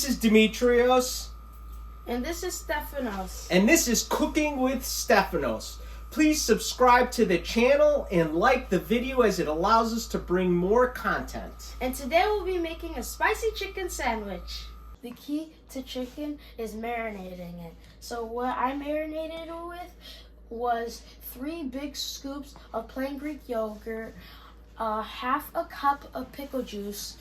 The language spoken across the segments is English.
This is Dimitrios. And this is Stephanos. And this is Cooking with Stephanos. Please subscribe to the channel and like the video as it allows us to bring more content. And today we'll be making a spicy chicken sandwich. The key to chicken is marinating it. So what I marinated it with was 3 big scoops of plain Greek yogurt, half a cup of pickle juice,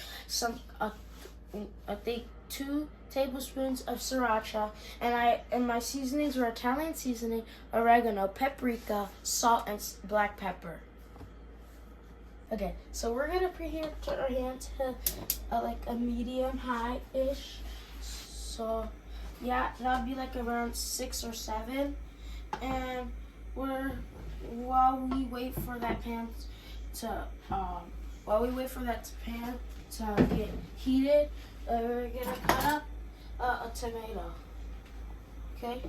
I think 2 tablespoons of sriracha, and my seasonings were Italian seasoning, oregano, paprika, salt, and black pepper. Okay, so we're gonna preheat our hand to like a medium high-ish. So yeah, that'll be like around 6 or 7, and while we wait for that pan to get heated, we're gonna cut up a tomato. Okay.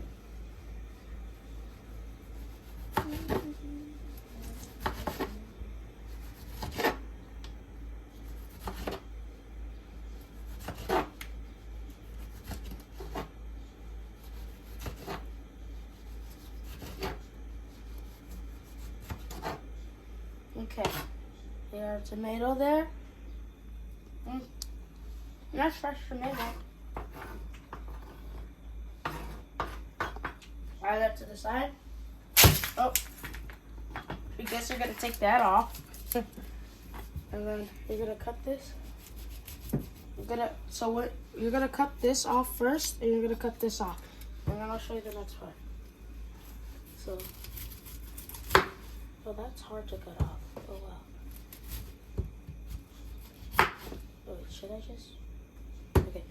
Okay, there's a tomato there. Nice fresh tomato. Add that to the side. Oh, I guess you're gonna take that off. And then you're gonna cut this. You're gonna cut this off first, and you're gonna cut this off. And then I'll show you the next part. So that's hard to cut off. Oh wow. Oh wait, should I just? Okay.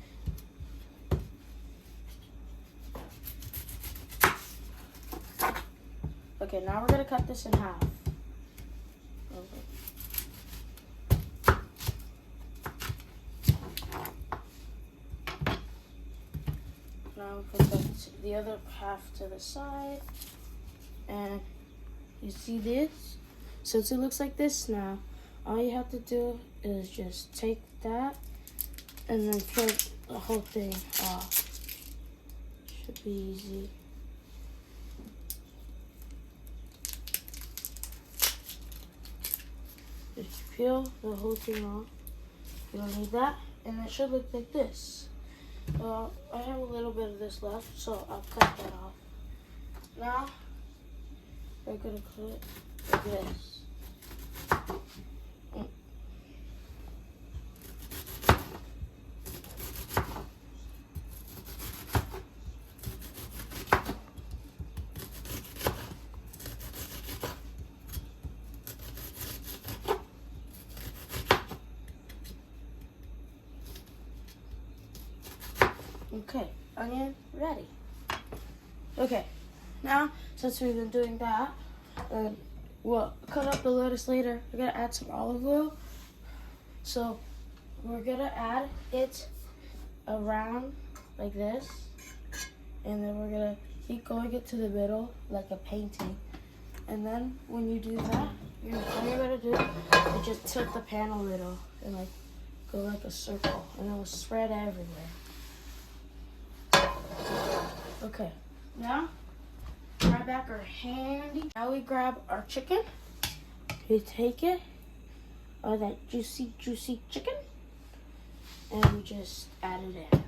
Okay, now we're gonna cut this in half. Okay. Now we put the other half to the side, and you see this? Since it looks like this now, all you have to do is just take that and then put the whole thing off. Should be easy. Just peel the whole thing off. You don't need that. And it should look like this. I have a little bit of this left, so I'll cut that off. Now, we're gonna cut it like this. Okay, onion ready. Okay, now since we've been doing that, we'll cut up the lettuce later. We're gonna add some olive oil. So we're gonna add it around like this, and then we're gonna keep going it to the middle like a painting. And then when you do that, all you're gonna do is just tilt the pan a little and like go like a circle, and it will spread everywhere. Okay, now grab back our handy. Now we grab our chicken. We take it, that juicy chicken, and we just add it in.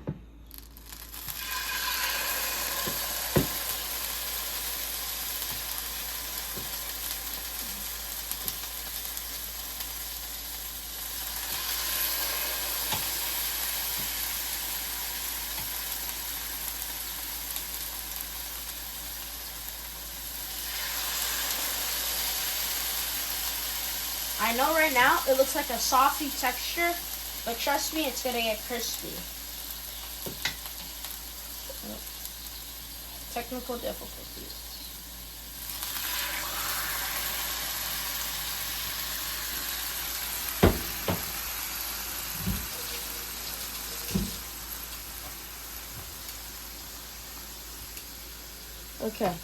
I know right now it looks like a saucy texture, but trust me, it's gonna get crispy. Technical difficulties. Okay,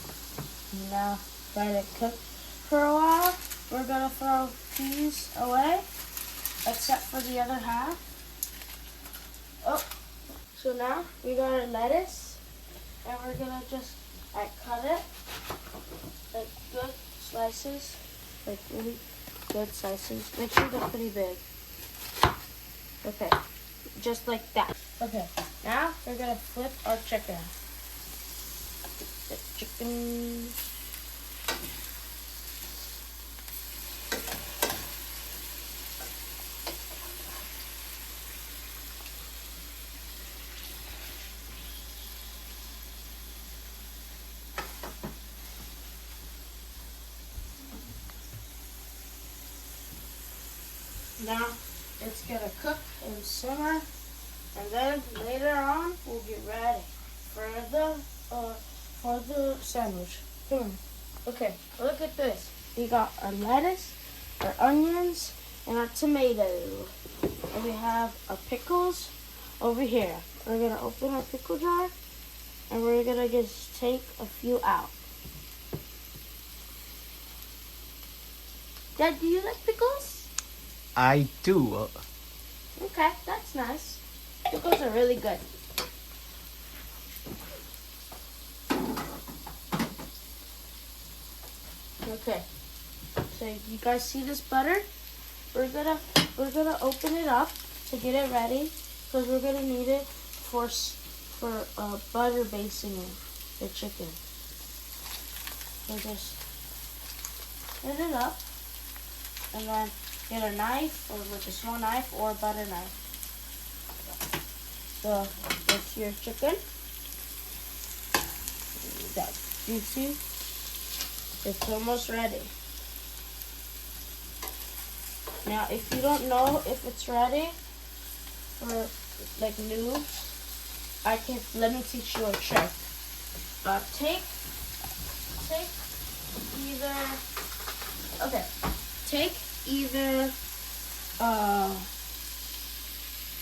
now let it cook for a while. We're gonna throw these away, except for the other half. Oh, So now we got our lettuce, and we're gonna just cut it like good slices, like really good slices. Make sure they're pretty big. Okay, just like that. Okay, now we're gonna flip our chicken. The chicken. Now it's gonna cook and simmer, and then later on we'll get ready for the sandwich. Okay, look at this. We got our lettuce, our onions, and our tomato, and we have our pickles over here. We're gonna open our pickle jar, and we're gonna just take a few out. Dad, do you like pickles? I do. Okay, that's nice. Pickles are really good. Okay, so you guys see this butter? We're gonna open it up to get it ready because we're gonna need it for butter basting the chicken. So just put it up and then get a knife, or with a small knife or a butter knife. So that's your chicken. That you see, it's almost ready. Now, if you don't know if it's ready for like noobs, let me teach you a trick. Take either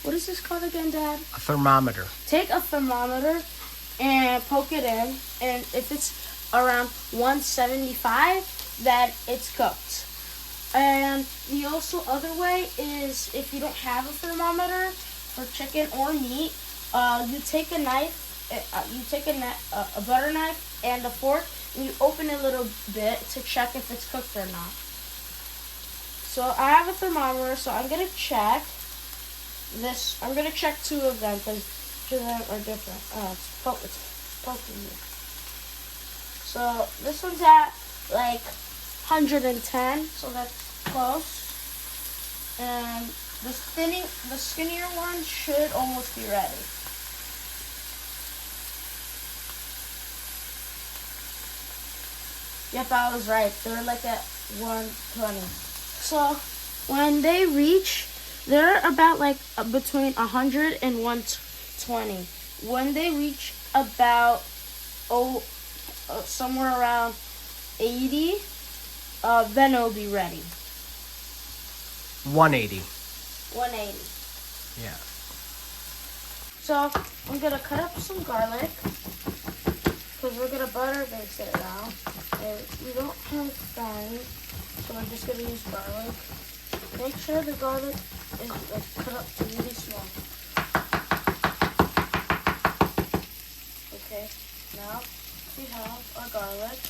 what is this called again, Dad? A thermometer. Take a thermometer and poke it in, and if it's around 175, then it's cooked. And the also other way is, if you don't have a thermometer for chicken or meat, you take a knife, a butter knife and a fork, and you open it a little bit to check if it's cooked or not. So I have a thermometer, so I'm gonna check this. I'm gonna check two of them because two of them are different. It's poking me. So this one's at like 110, so that's close. And the skinnier one should almost be ready. Yep, I was right. They're like at 120. So when they reach, they're about like between 100 and 120. When they reach about somewhere around 80, then it'll be ready. 180. 180. Yeah. So I'm gonna cut up some garlic because we're gonna butter baste it now. And we don't have thyme, so we're just gonna use garlic. Make sure the garlic is like cut up really small. Okay, now we have our garlic.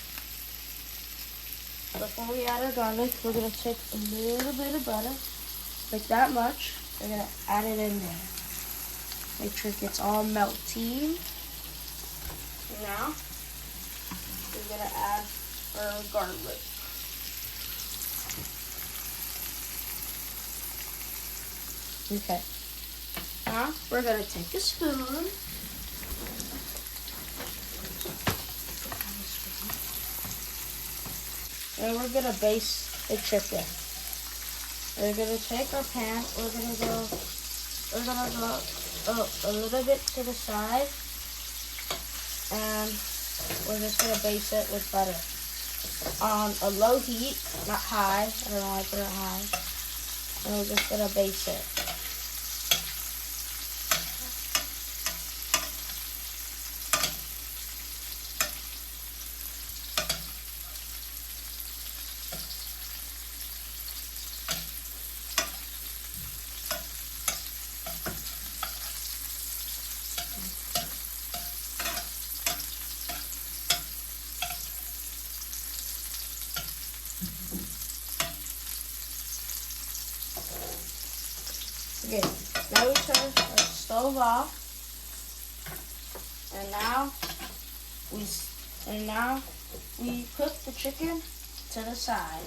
Before we add our garlic, we're gonna take a little bit of butter, like that much. We're gonna add it in there. Make sure it gets all melty. Now we're gonna add our garlic. Okay. Now we're gonna take a spoon. And we're gonna baste the chicken. We're gonna take our pan. We're gonna go a little bit to the side, and we're just gonna baste it with butter on a low heat, not high. I don't know why I put it high. And we're just gonna baste it. Okay, now we turn our stove off. And now we put the chicken to the side.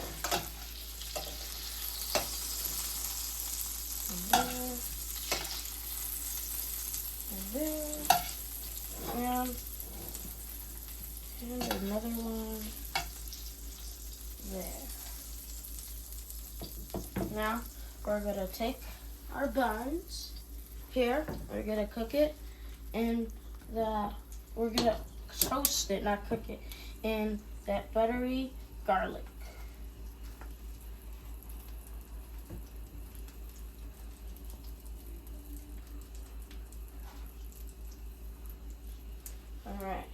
And another one there. Now we're gonna take our buns here. We're gonna cook it in we're gonna toast it, not cook it, in that buttery garlic. Alright.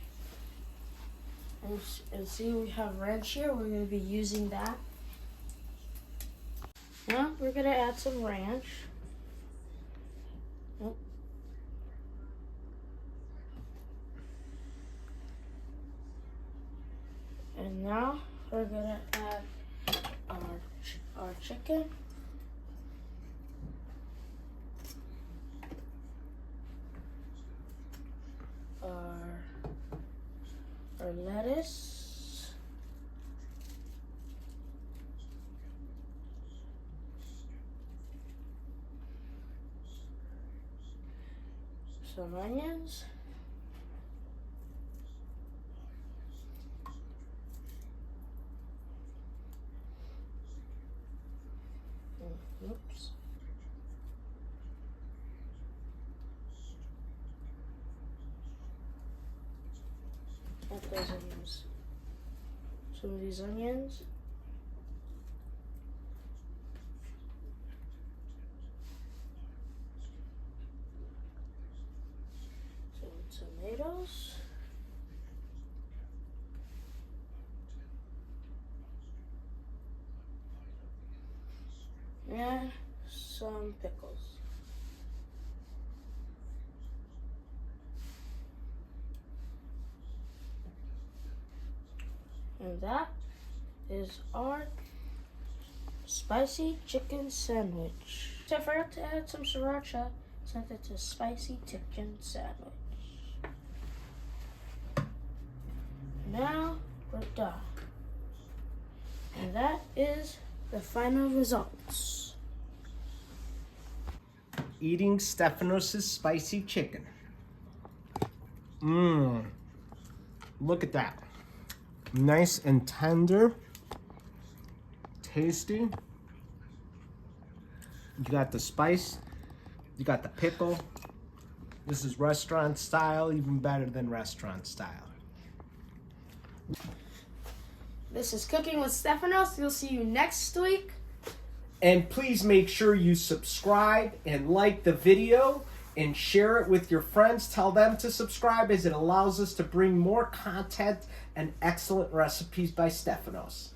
And see, we have ranch here. We're going to be using that. Now we're going to add some ranch. Oh. And now we're going to add our chicken. Our lettuce. Some onions. Oops. Add those onions. Some of these onions. Some tomatoes. And some pickles. And that is our spicy chicken sandwich. So I forgot to add some sriracha, since it's a spicy chicken sandwich. Now we're done. And that is the final results. Eating Stephanos' spicy chicken. Look at that. Nice and tender. Tasty. You got the spice. You got the pickle. This is restaurant style, even better than restaurant style. This is Cooking with Stephanos. We'll see you next week. And please make sure you subscribe and like the video and share it with your friends. Tell them to subscribe, as it allows us to bring more content and excellent recipes by Stephanos.